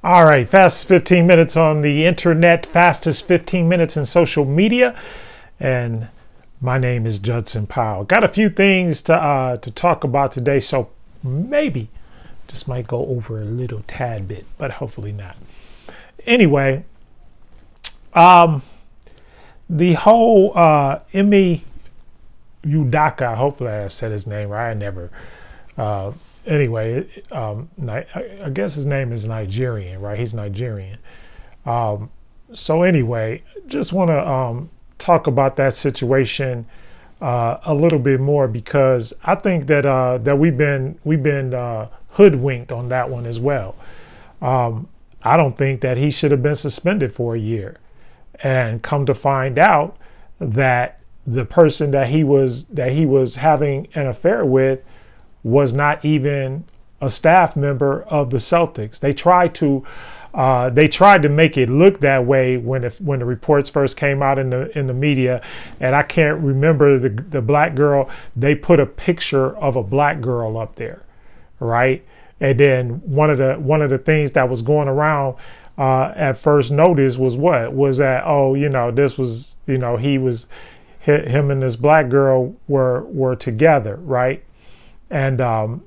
All right, fastest 15 minutes on the internet, fastest 15 minutes in social media. And my name is Judson Powell. Got a few things to talk about today, so maybe just might go over a little tad bit, but hopefully not. Anyway, the whole Ime Udoka, hopefully I said his name right. I never. Anyway, I guess his name is Nigerian, right? He's Nigerian. So anyway, just want to talk about that situation a little bit more, because I think that that we've been hoodwinked on that one as well. I don't think that he should have been suspended for a year, and come to find out that the person that he was having an affair with was not even a staff member of the Celtics. They tried to make it look that way when the reports first came out in the media, and I can't remember the black girl. They put a picture of a black girl up there, right? And then one of the things that was going around at first notice was that, oh, this was, him and this black girl were together, right? And of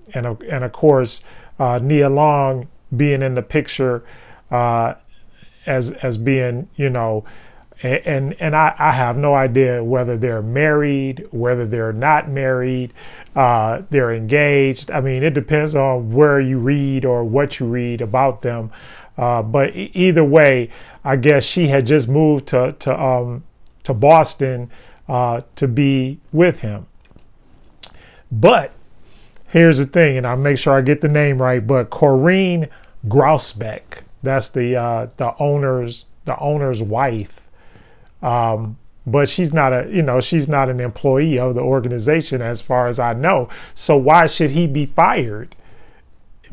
course, Nia Long being in the picture as being, and I have no idea whether they're married, whether they're not married, they're engaged. I mean, it depends on where you read or what you read about them. But either way, I guess she had just moved to Boston to be with him. But here's the thing, and I'll make sure I get the name right, but Corrine Grausbeck, that's the owner's wife. But she's not she's not an employee of the organization as far as I know. So why should he be fired?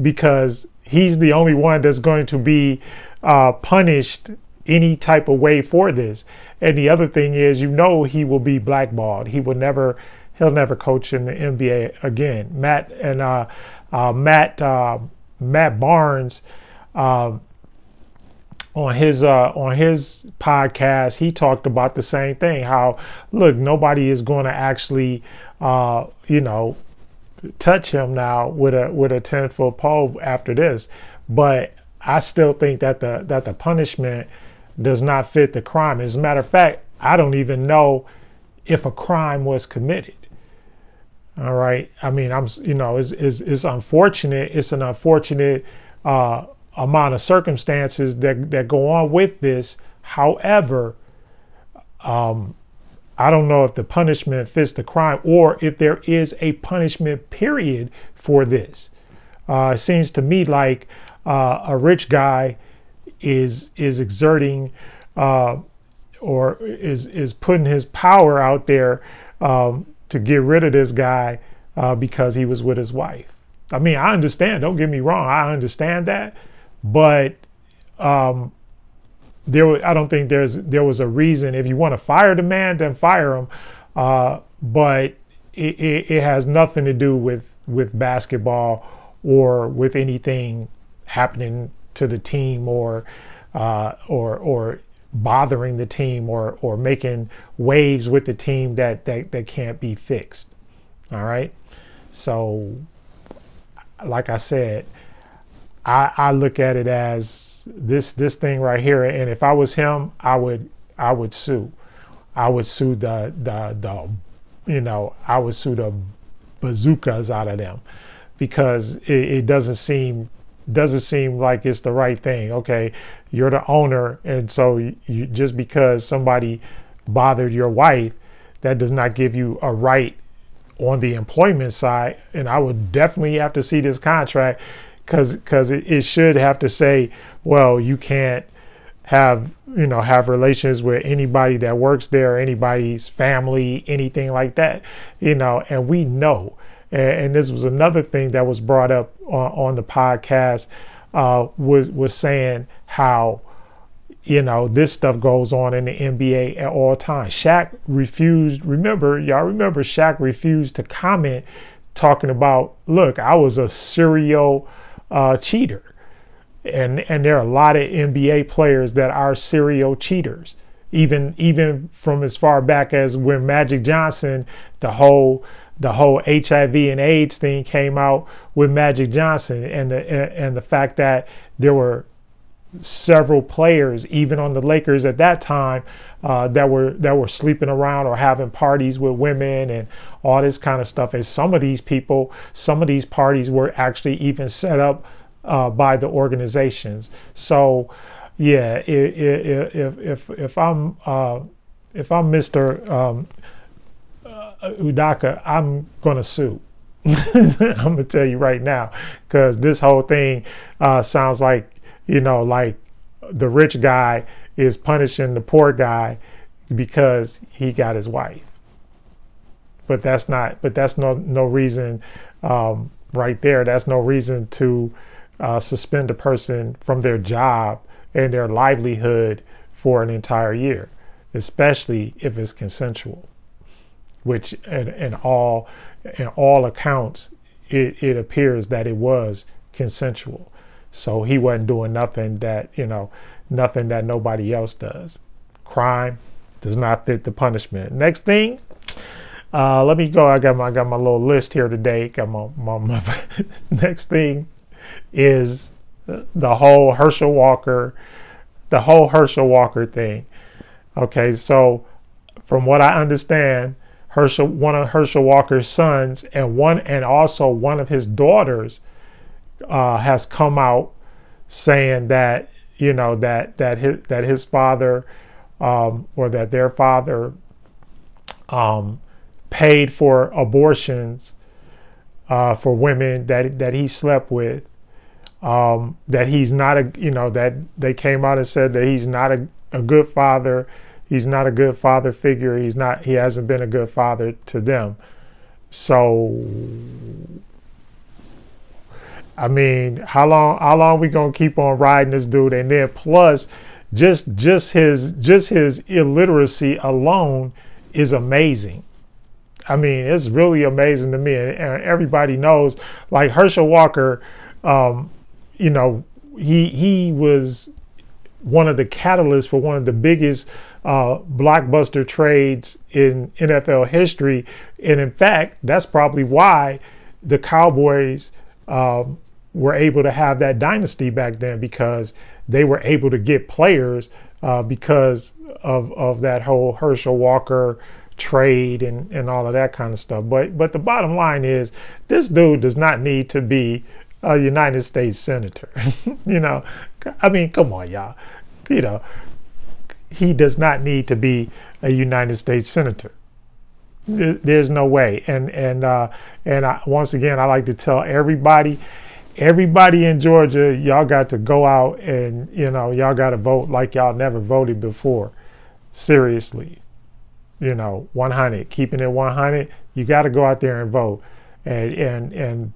Because he's the only one that's going to be punished any type of way for this. And the other thing is, he will be blackballed. He'll never coach in the NBA again. Matt Barnes, on his podcast, he talked about the same thing. How, look, nobody is going to actually touch him now with a 10-foot pole after this. But I still think that the punishment does not fit the crime. As a matter of fact, I don't even know if a crime was committed. All right. I mean, it's unfortunate. It's an unfortunate amount of circumstances that go on with this. However, I don't know if the punishment fits the crime, or if there is a punishment period for this. It seems to me like a rich guy is exerting or is putting his power out there to get rid of this guy because he was with his wife. I mean, I understand. Don't get me wrong. I understand that, but I don't think there was a reason. If you want to fire the man, then fire him. But it has nothing to do with basketball or with anything happening to the team or bothering the team or making waves with the team that can't be fixed. All right. So, like I said, I look at it as this thing right here, and if I was him, I would sue. I would sue the bazookas out of them, because it doesn't seem like it's the right thing. Okay, you're the owner, and so you just because somebody bothered your wife, that does not give you a right on the employment side. And I would definitely have to see this contract, because it should have to say, well, you can't have relations with anybody that works there, anybody's family, anything like that, and we know. And this was another thing that was brought up on the podcast, was saying how, this stuff goes on in the NBA at all times. Shaq refused, y'all remember Shaq refused to comment, talking about, look, I was a serial cheater. and there are a lot of NBA players that are serial cheaters. Even from as far back as when Magic Johnson, the whole HIV and AIDS thing came out with Magic Johnson, and the fact that there were several players, even on the Lakers at that time, that were sleeping around or having parties with women and all this kind of stuff. And some of these parties were actually even set up by the organizations. So, yeah, if I'm Mr. Udoka, I'm gonna sue. I'm gonna tell you right now, because this whole thing sounds like, like the rich guy is punishing the poor guy because he got his wife. But that's no reason right there. That's no reason to suspend a person from their job and their livelihood for an entire year, especially if it's consensual, which in all accounts, it appears that it was consensual. So he wasn't doing nothing that nobody else does. Crime does not fit the punishment. Next thing, let me go. I got my little list here today. Got my next thing is the whole Herschel Walker thing. Okay, so from what I understand, one of Herschel Walker's sons and also one of his daughters has come out saying that that his father or that their father paid for abortions for women that he slept with. That he's not that they came out and said that he's not a good father. He's not a good father figure. He hasn't been a good father to them. So, I mean, how long are we gonna keep on riding this dude? And then plus, just his illiteracy alone is amazing. I mean, it's really amazing to me. And everybody knows, like Herschel Walker, he was one of the catalysts for one of the biggest blockbuster trades in NFL history. And in fact, that's probably why the Cowboys were able to have that dynasty back then, because they were able to get players because of that whole Herschel Walker trade and all of that kind of stuff. But the bottom line is, this dude does not need to be a United States senator. I mean, come on, y'all. He does not need to be a United States senator. There's no way. Once again, I like to tell everybody in Georgia, y'all got to go out and y'all got to vote like y'all never voted before. Seriously, 100, keeping it 100. You got to go out there and vote and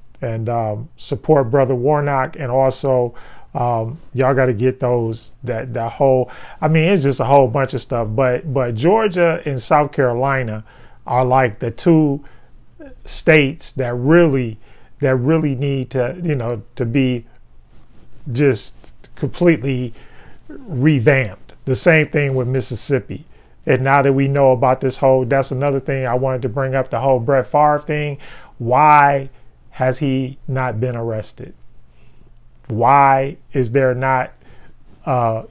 support Brother Warnock, and also y'all got to get that whole. I mean, it's just a whole bunch of stuff. But Georgia and South Carolina are like the two states that really need to to be just completely revamped. The same thing with Mississippi. And now that we know about this that's another thing I wanted to bring up, the whole Brett Favre thing. Why has he not been arrested? Why is there not, a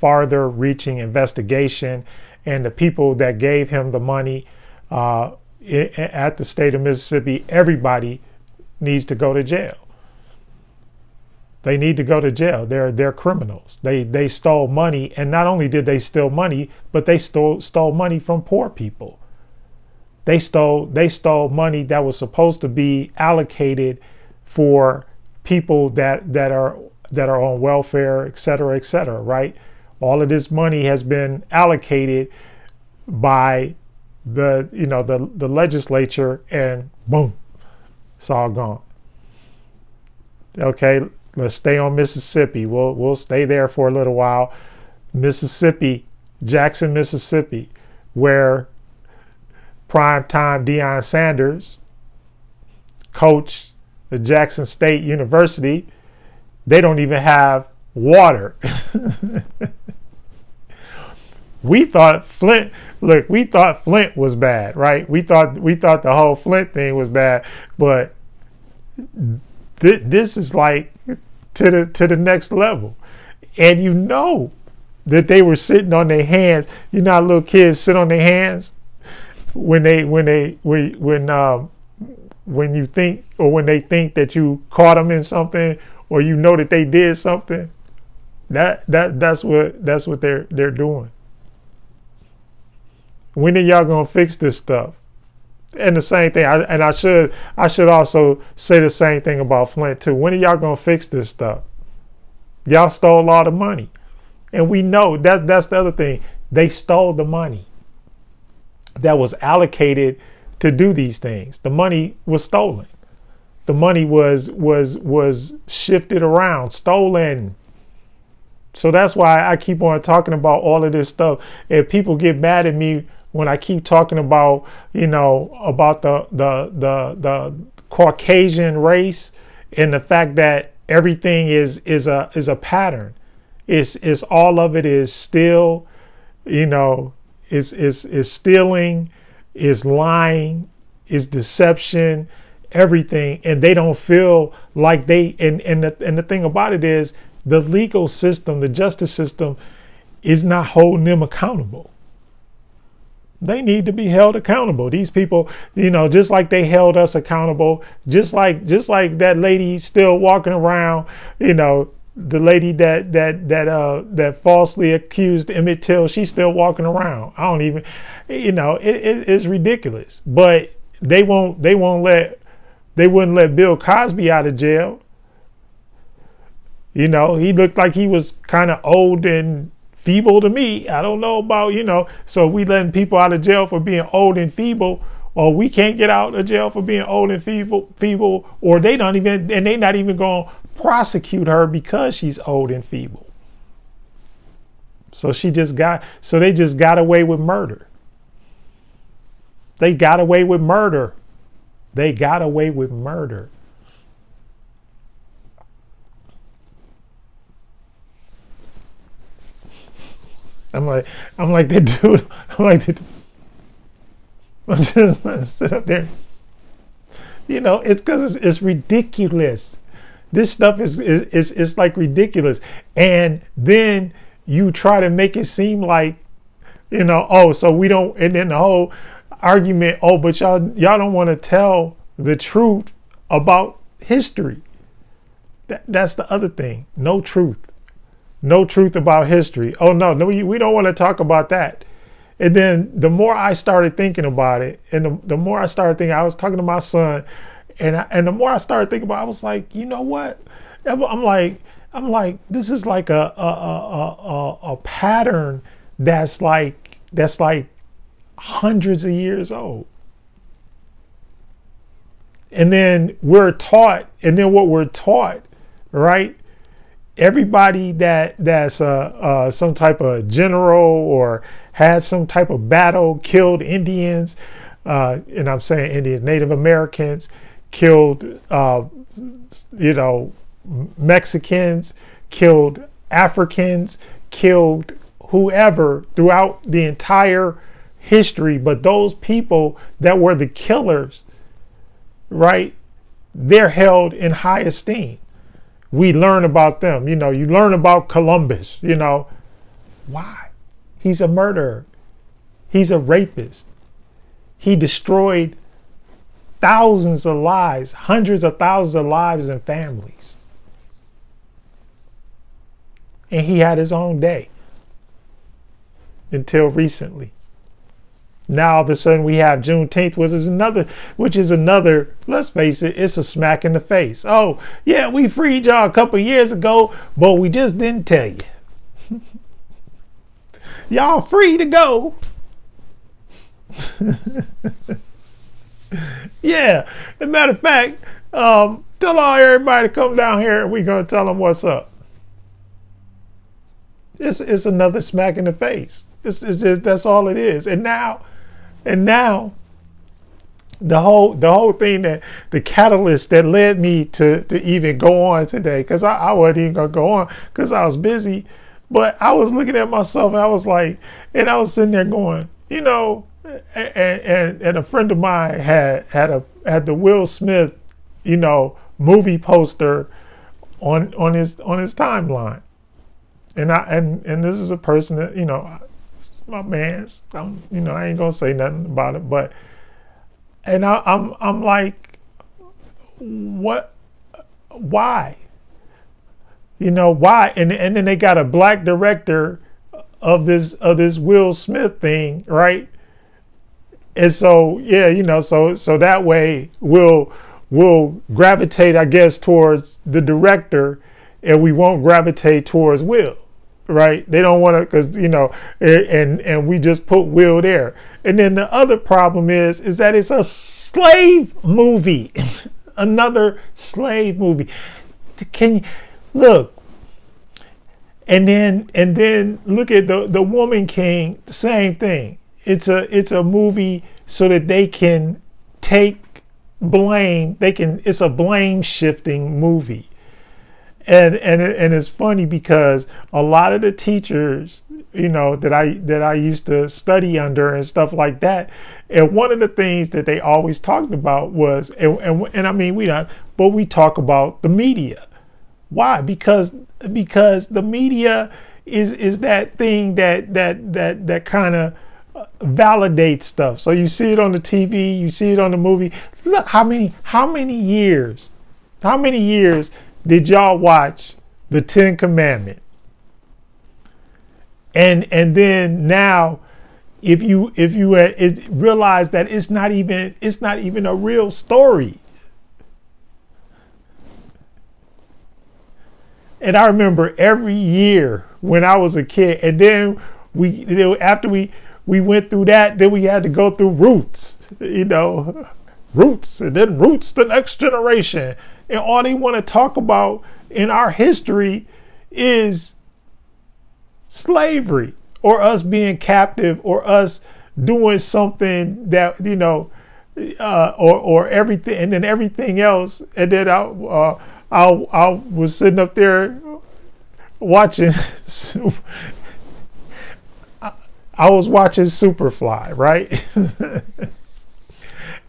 farther reaching investigation? And the people that gave him the money at the state of Mississippi, everybody needs to go to jail. They need to go to jail. They're criminals. They stole money, and not only did they steal money, but they stole money from poor people. They stole money that was supposed to be allocated for people that are on welfare, et cetera, right? All of this money has been allocated by the legislature, and boom, it's all gone. Okay, let's stay on Mississippi. We'll stay there for a little while. Mississippi, Jackson, Mississippi, where primetime Deion Sanders coached the Jackson State University, They don't even have water. We thought Flint, look, we thought Flint was bad, right? We thought the whole Flint thing was bad, but this is like to the next level. And you know that they were sitting on their hands. You know how little kids sit on their hands when you think, or when they think that you caught them in something, or you know that they did something. That's what they're doing. When are y'all gonna fix this stuff? And the same thing, I should also say the same thing about Flint too. When are y'all gonna fix this stuff? Y'all stole all the money, and we know that's the other thing. They stole the money that was allocated to do these things. The money was stolen. The money was shifted around, stolen. So that's why I keep on talking about all of this stuff. If people get mad at me when I keep talking about, about the Caucasian race and the fact that everything is a pattern. It's all of it is still, is stealing, is lying, is deception, everything, and they don't feel like they. And the thing about it is, the legal system, the justice system, is not holding them accountable. They need to be held accountable. These people, just like they held us accountable, just like that lady still walking around, the lady that falsely accused Emmett Till, she's still walking around. I don't even, it's ridiculous. But they wouldn't let Bill Cosby out of jail. He looked like he was kind of old and feeble to me. I don't know about, so we letting people out of jail for being old and feeble, or we can't get out of jail for being old and feeble, or they not even going to prosecute her because she's old and feeble. So they just got away with murder. They got away with murder. They got away with murder. I'm like that dude. I'm just gonna sit up there. It's because it's ridiculous. This stuff is like ridiculous. And then you try to make it seem like, so we don't, and then the whole argument, but y'all don't want to tell the truth about history. That's the other thing. No truth. No truth about history. Oh, no, we don't want to talk about that. And then the more I started thinking about it, and the more I started thinking, I was talking to my son, and the more I started thinking about it, I was like, you know what? I'm like, this is like a pattern that's like hundreds of years old. And then we're taught, and then what we're taught, right? Everybody that's some type of general or had some type of battle, killed Indians, and I'm saying Indians, Native Americans, killed, Mexicans, killed Africans, killed whoever throughout the entire history. But those people that were the killers, right, they're held in high esteem. We learn about them. You learn about Columbus. Why? He's a murderer. He's a rapist. He destroyed thousands of lives, hundreds of thousands of lives and families. And he had his own day until recently. Now all of a sudden we have Juneteenth, which is another, let's face it, it's a smack in the face. Oh, yeah, we freed y'all a couple years ago, but we just didn't tell you. Y'all free to go. Yeah, as a matter of fact, tell everybody to come down here and we're going to tell them what's up. It's another smack in the face. It's just, that's all it is. And now the whole thing, that the catalyst that led me to even go on today, because I wasn't even gonna go on because I was busy, but I was looking at myself and I was like, and I was sitting there going, you know, and a friend of mine had the Will Smith, you know, movie poster on his timeline, and this is a person that, you know, my man's, you know, I ain't gonna say nothing about it, but. And I'm like, what? Why? You know, why? And then they got a black director of this Will Smith thing, right? And so yeah, you know, so that way we'll gravitate, I guess, towards the director, and we won't gravitate towards Will. Right? They don't want to, because, you know, and we just put Will there. And then the other problem is that it's a slave movie, another slave movie. Can you look? And then look at the Woman King. Same thing. It's a movie so that they can take blame. It's a blame shifting movie. And it's funny because a lot of the teachers, you know, that I used to study under and stuff like that, and one of the things that they always talked about was, and I mean, we talk about the media. Why? Because the media is that thing that kind of validates stuff. So you see it on the TV, you see it on the movie. Look, how many years did y'all watch the Ten Commandments? And then now, if you realize that it's not even a real story. And I remember every year when I was a kid, and then after we went through that, then we had to go through Roots, you know, Roots, and then Roots, the Next Generation. And all they want to talk about in our history is slavery, or us being captive, or us doing something that, you know, or everything, and then everything else. And then I was sitting up there watching. I was watching Superfly, right?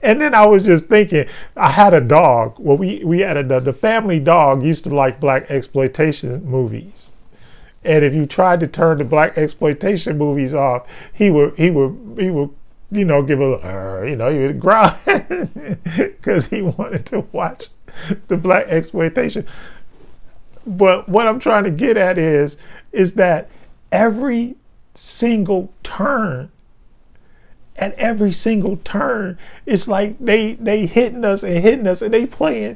And then I was just thinking, I had a dog. Well, we had the family dog used to like black exploitation movies. And if you tried to turn the black exploitation movies off, he would, you know, give a, you know, he would growl because he wanted to watch the black exploitation. But what I'm trying to get at is that every single turn, at every single turn, it's like they hitting us, and they playing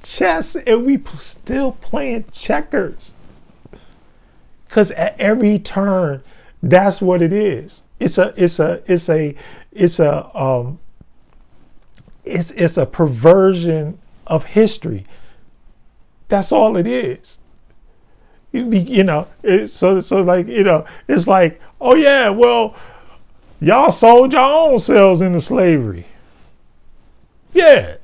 chess, and we still playing checkers. Because at every turn, that's what it is. It's a perversion of history. That's all it is. You know, so like, you know, it's like, oh yeah, well, y'all sold your own selves into slavery. Yeah.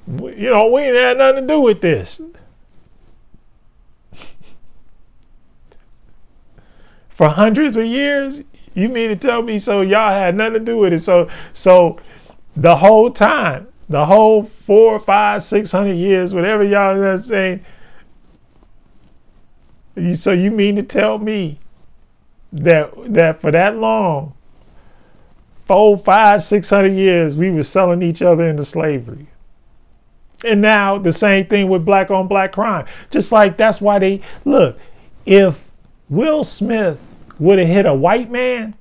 You know, we ain't had nothing to do with this. For hundreds of years, you mean to tell me so y'all had nothing to do with it? So the whole time, the whole 400, 500, 600 years, whatever y'all are saying, so you mean to tell me that for that long, 400, 500, 600 years, we were selling each other into slavery? And now the same thing with black on black crime. Just like, that's why they, look, if Will Smith would have hit a white man,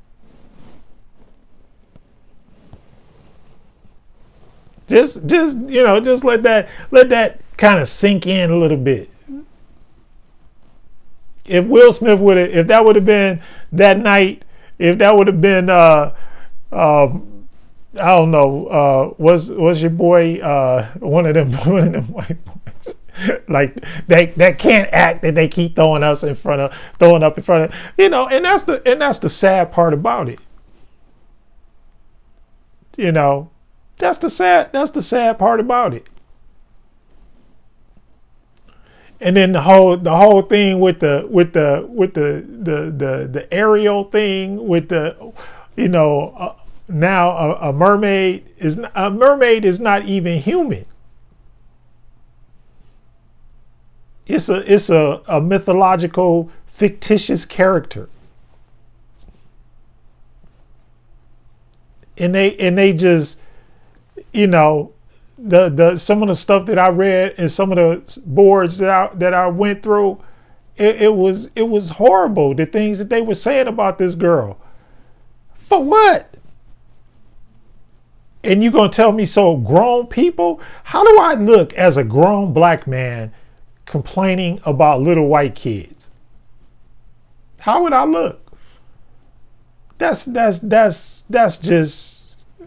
just you know, just let that kind of sink in a little bit. If Will Smith if that would have been that night, if that would have been I don't know, was your boy one of them white boys, like that can't act, that they keep throwing up in front of, you know, and that's the sad part about it. You know, that's the sad part about it. And then the whole thing with the aerial thing with the, now a mermaid is not even human. It's a mythological fictitious character. And they just, the some of the stuff that I read and some of the boards that I went through, it was horrible. The things that they were saying about this girl. For what? And you gonna tell me, so grown people? How do I look as a grown black man complaining about little white kids? How would I look? That's just,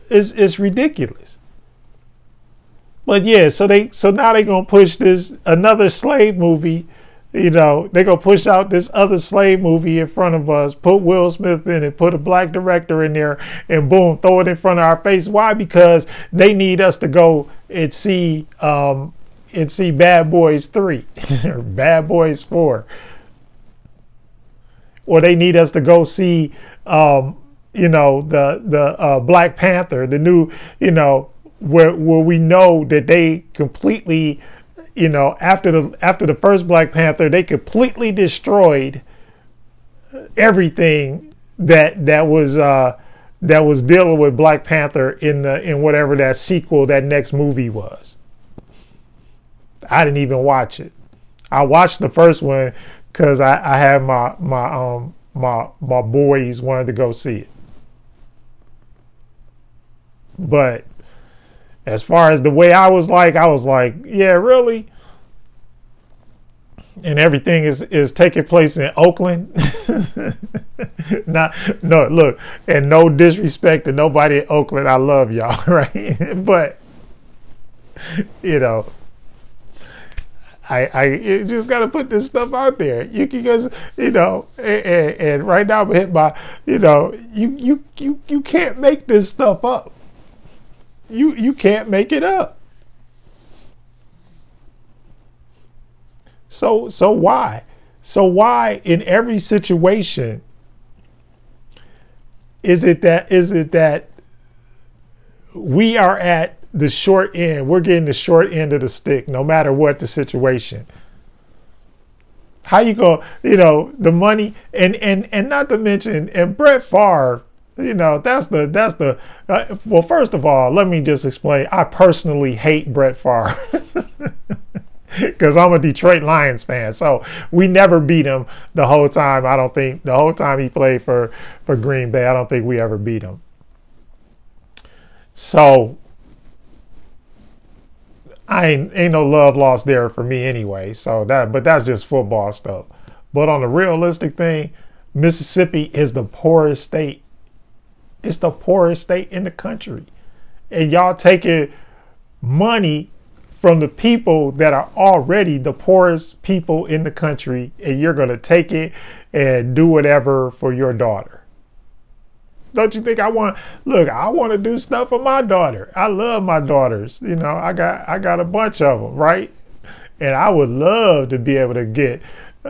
it's ridiculous. But yeah, so now they gonna push this another slave movie. They gonna push out this other slave movie in front of us, put Will Smith in it, put a black director in there, and boom, throw it in front of our face. Why? Because they need us to go and see Bad Boys 3 or Bad Boys 4. Or they need us to go see the Black Panther, the new, where we know that they completely, after the first Black Panther, they completely destroyed everything that was dealing with Black Panther in whatever that sequel, that next movie was. I didn't even watch it. I watched the first one because I had my boys wanted to go see it. But as far as the way I was like, yeah, really? And everything is taking place in Oakland. No, look, and no disrespect to nobody in Oakland. I love y'all, right? But, I just got to put this stuff out there. You guys, and right now I'm hit by, you can't make this stuff up. You can't make it up. So why? So why in every situation is it that we are at the short end? We're getting the short end of the stick no matter what the situation. How you go, the money and not to mention, and Brett Favre, that's the well, first of all, let me just explain. I personally hate Brett Favre because I'm a Detroit Lions fan. So we never beat him the whole time. I don't think the whole time he played for Green Bay, I don't think we ever beat him. So ain't no love lost there for me anyway. But that's just football stuff. But on the realistic thing, Mississippi is the poorest state. It's the poorest state in the country. And y'all taking money from the people that are already the poorest people in the country, and you're going to take it and do whatever for your daughter. Don't you think I want to do stuff for my daughter. I love my daughters. I got a bunch of them, right? And I would love to be able to get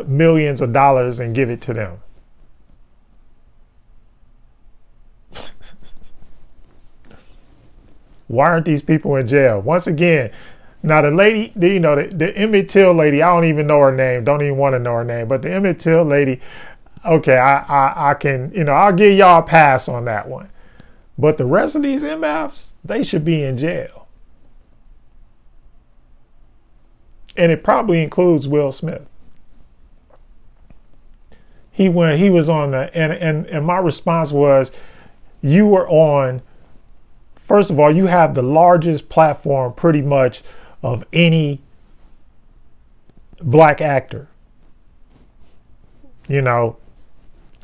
millions of dollars and give it to them. Why aren't these people in jail? Once again, now the lady, the Emmett Till lady, I don't even know her name. Don't even want to know her name. But the Emmett Till lady, okay, I can, I'll give y'all a pass on that one. But the rest of these MFs, they should be in jail. And it probably includes Will Smith. He was on and my response was, you were on, first of all, you have the largest platform pretty much of any black actor.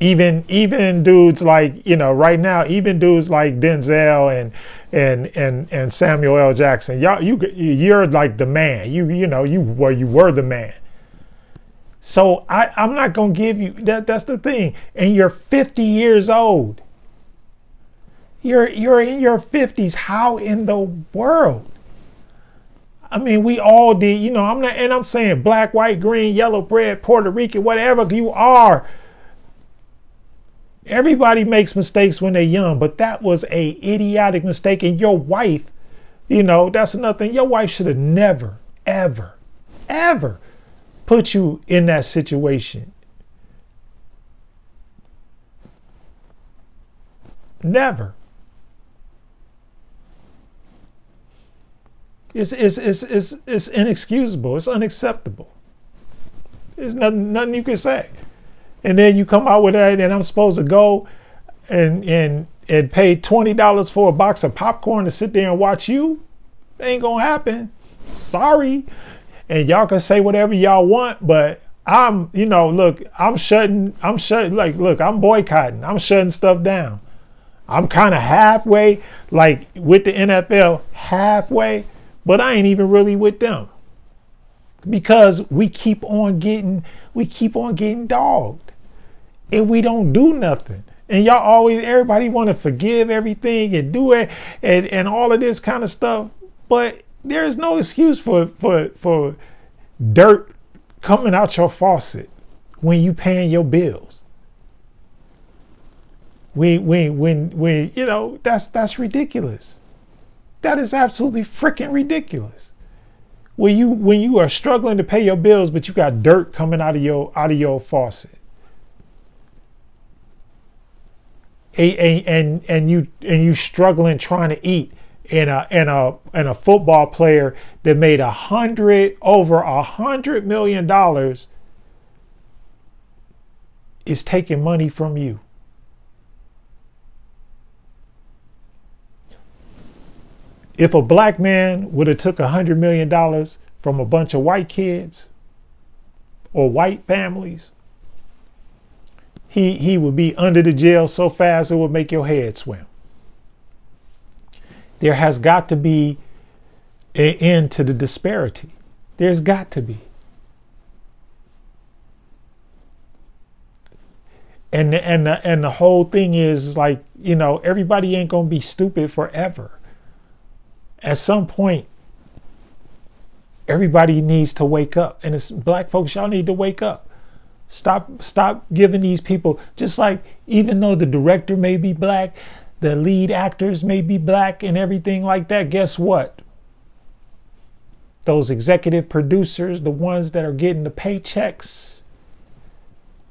Even dudes like, right now, even dudes like Denzel and Samuel L. Jackson, you're like the man. You were the man. So I'm not gonna give you that. That's the thing. And you're 50 years old. You're in your 50s. How in the world? I mean, we all did, you know, I'm saying black, white, green, yellow, red, Puerto Rican, whatever you are. Everybody makes mistakes when they're young, but that was a idiotic mistake. And your wife, you know, that's another thing. Your wife should have never, ever, ever put you in that situation. Never. It's inexcusable. It's unacceptable. There's nothing you can say. And then you come out with that, and I'm supposed to go and pay $20 for a box of popcorn to sit there and watch you? It ain't gonna happen. Sorry. And y'all can say whatever y'all want, but I'm shutting, like, look, I'm boycotting. I'm shutting stuff down. I'm kind of halfway, like with the NFL, halfway, but I ain't even really with them. Because we keep on getting dogged. And we don't do nothing. And y'all always, everybody want to forgive everything and do it and all of this kind of stuff. But there's no excuse for dirt coming out your faucet when you paying your bills. When you know, that's ridiculous. That is absolutely freaking ridiculous. When you are struggling to pay your bills, but you got dirt coming out of your faucet. And you struggling trying to eat, and a football player that made over $100 million is taking money from you. If a black man would have took $100 million from a bunch of white kids or white families, he would be under the jail so fast it would make your head swim. There has got to be an end to the disparity. There's got to be. And the whole thing is, like, you know, everybody ain't gonna be stupid forever. At some point, everybody needs to wake up. And it's black folks, y'all need to wake up. Stop giving these people, just like, even though the director may be black, the lead actors may be black and everything like that, guess what? Those executive producers, the ones that are getting the paychecks,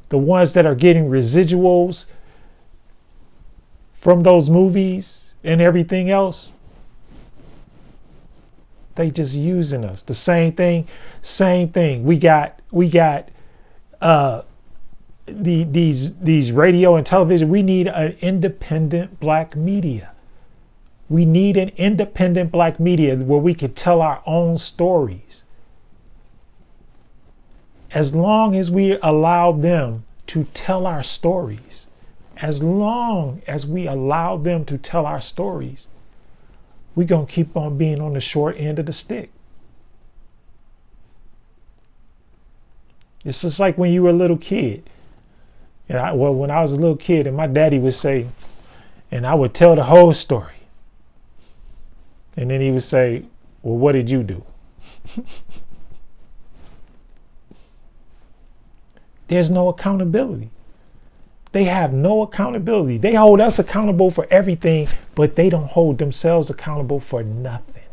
the ones that are getting residuals from those movies and everything else, they just using us. The same thing. We got these radio and television. We need an independent black media. We need an independent black media where we can tell our own stories. As long as we allow them to tell our stories, we're going to keep on being on the short end of the stick. It's just like when you were a little kid. And when I was a little kid, and my daddy would say, and I would tell the whole story. And then he would say, well, what did you do? There's no accountability. They have no accountability. They hold us accountable for everything, but they don't hold themselves accountable for nothing.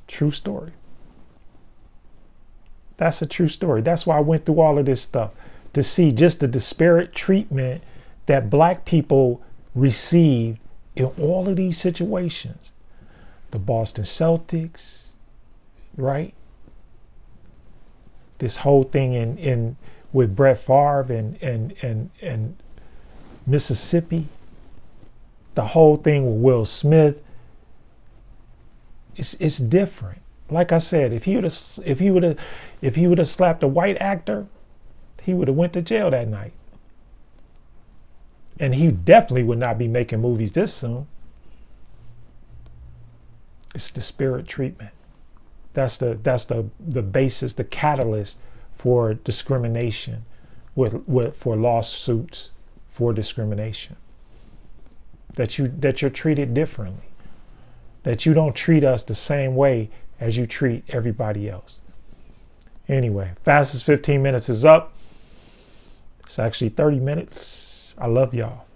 True story. That's a true story. That's why I went through all of this stuff, to see just the disparate treatment that black people received in all of these situations. The Boston Celtics, right? This whole thing in with Brett Favre and Mississippi, the whole thing with Will Smith, it's different. Like I said, if he would have slapped a white actor, he would have went to jail that night. And he definitely would not be making movies this soon. It's disparate treatment. That's the basis, the catalyst for discrimination, for lawsuits, for discrimination. That you're treated differently. That you don't treat us the same way as you treat everybody else. Anyway, fastest 15 minutes is up. It's actually 30 minutes. I love y'all.